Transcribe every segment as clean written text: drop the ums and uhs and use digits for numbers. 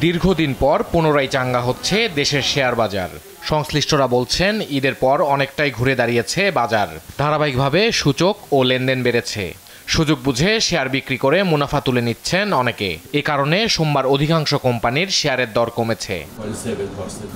দীর্ঘদিন পর পুনরায় চাঙ্গা হচ্ছে দেশের শেয়ার বাজার। সংশ্লিষ্টরা বলছেন, ঈদের পর অনেকটাই ঘুরে দাঁড়িয়েছে বাজার। ধারাবাহিকভাবে সূচক ও লেনদেন বেড়েছে। সুযোগ বুঝে শেয়ার বিক্রি করে মুনাফা তুলে নিচ্ছেন অনেকে। এ কারণে সোমবার অধিকাংশ কোম্পানির শেয়ারের দর কমেছে।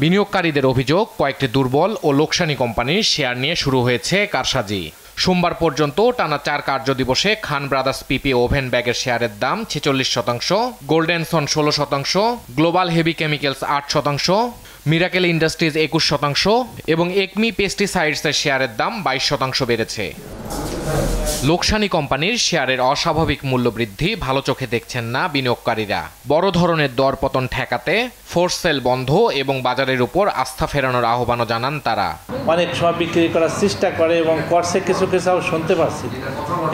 বিনিয়োগকারীদের অভিযোগ, কয়েকটি দুর্বল ও লোকসানি কোম্পানির শেয়ার নিয়ে শুরু হয়েছে কারসাজি। সোমবার পর্যন্ত টানা 4 কার্যদিবসে খান ব্রাদার্স পিপি ওভেন ব্যাগের শেয়ারের দাম 46%, গোল্ডেনসন 16%, global heavy chemicals 8%, miracle industries 21% এবং একমি পেস্টিসাইডসের শেয়ারের দাম 22% বেড়েছে। লোকসানি কোম্পানির শেয়ারের অস্বাভাবিক মূল্য বৃদ্ধি ভালো চোখে দেখছেন না বিনিয়োগকারীরা। বড় ধরনের দরপতন ঠেকাতে ফোর্স সেল বন্ধ এবং বাজারের উপর আস্থা ফেরানোর আহ্বানও জানান তারা। অনেক সময় বিক্রি করার চেষ্টা করে এবং করছে, কিছু শুনতে পারছি।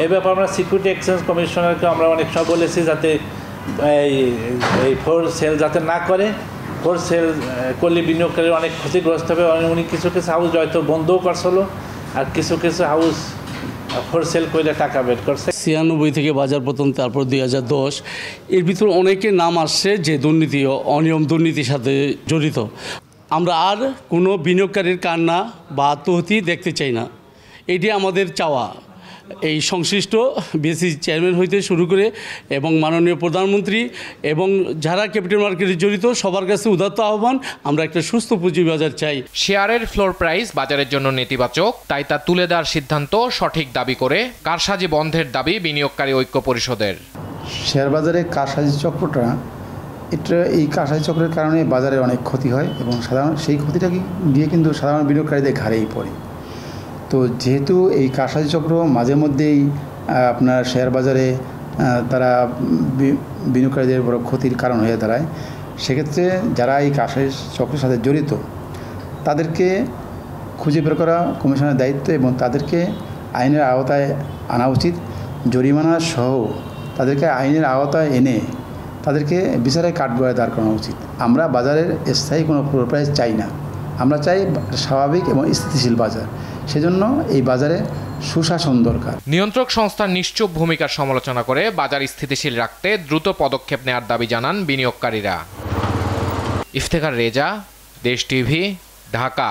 এই ব্যাপারে আমরা সিকিউরিটি এক্সচেঞ্জ কমিশনারকে আমরা অনেক সময় বলেছি যাতে এই ফোর্স সেল যাতে না করে। ফোর্স সেল করলে বিনিয়োগকারী অনেক ক্ষতিগ্রস্ত হবে। উনি কিছু হাউস হয়তো বন্ধও করছিল, আর কিছু হাউস ফোরসেল করে টাকা বের করছে। 96 থেকে বাজার পতন, তারপর 2010, এর ভিতর অনেকের নাম আসছে যে দুর্নীতি ও অনিয়ম দুর্নীতির সাথে জড়িত। আমরা আর কোনো বিনিয়োগকারীর কান্না বা আত্মহতি দেখতে চাই না। এটি আমাদের চাওয়া। এই সংশ্লিষ্ট বিএসসি চেয়ারম্যান হইতে শুরু করে এবং মাননীয় প্রধানমন্ত্রী এবং যারা ক্যাপিটাল মার্কেটে জড়িত সবার কাছে উদাত্ত আহ্বান, আমরা একটা সুস্থ পুঁজিবাজার চাই। শেয়ারের ফ্লোর প্রাইস বাজারের জন্য নেতিবাচক, তাই তা তুলে দেওয়ার সিদ্ধান্ত সঠিক দাবি করে কারসাজি বন্ধের দাবি বিনিয়োগকারী ঐক্য পরিষদের। শেয়ার বাজারে কারসাজি চক্রটা, এই কারসাজি চক্রের কারণে বাজারে অনেক ক্ষতি হয় এবং সেই ক্ষতিটা গিয়ে কিন্তু সাধারণ বিনিয়োগকারীদের ঘাড়েই পড়ে। তো যেহেতু এই কারসাজি চক্র মাঝে মধ্যেই আপনার শেয়ার বাজারে তারা বিনিয়োগকারীদের বড় ক্ষতির কারণ হয়ে দাঁড়ায়, সেক্ষেত্রে যারা এই কারসাজি চক্রের সাথে জড়িত তাদেরকে খুঁজে বের করা কমিশনের দায়িত্ব এবং তাদেরকে আইনের আওতায় আনা উচিত। জরিমানা সহ তাদেরকে আইনের আওতায় এনে তাদেরকে বিচারে কাঠগড়ায় দাঁড় করানো উচিত। আমরা বাজারের স্থায়ী কোনো ফ্লোর প্রাইস চাই না, আমরা চাই স্বাভাবিক এবং স্থিতিশীল বাজার। সেজন্য এই বাজারে সুশাসন দরকার। নিয়ন্ত্রক সংস্থার নিশ্চুপ ভূমিকার সমালোচনা করে বাজার স্থিতিশীল রাখতে দ্রুত পদক্ষেপ নেওয়ার দাবি জানান বিনিয়োগকারীরা। ইফতেখার রেজা, দেশ টিভি, ঢাকা।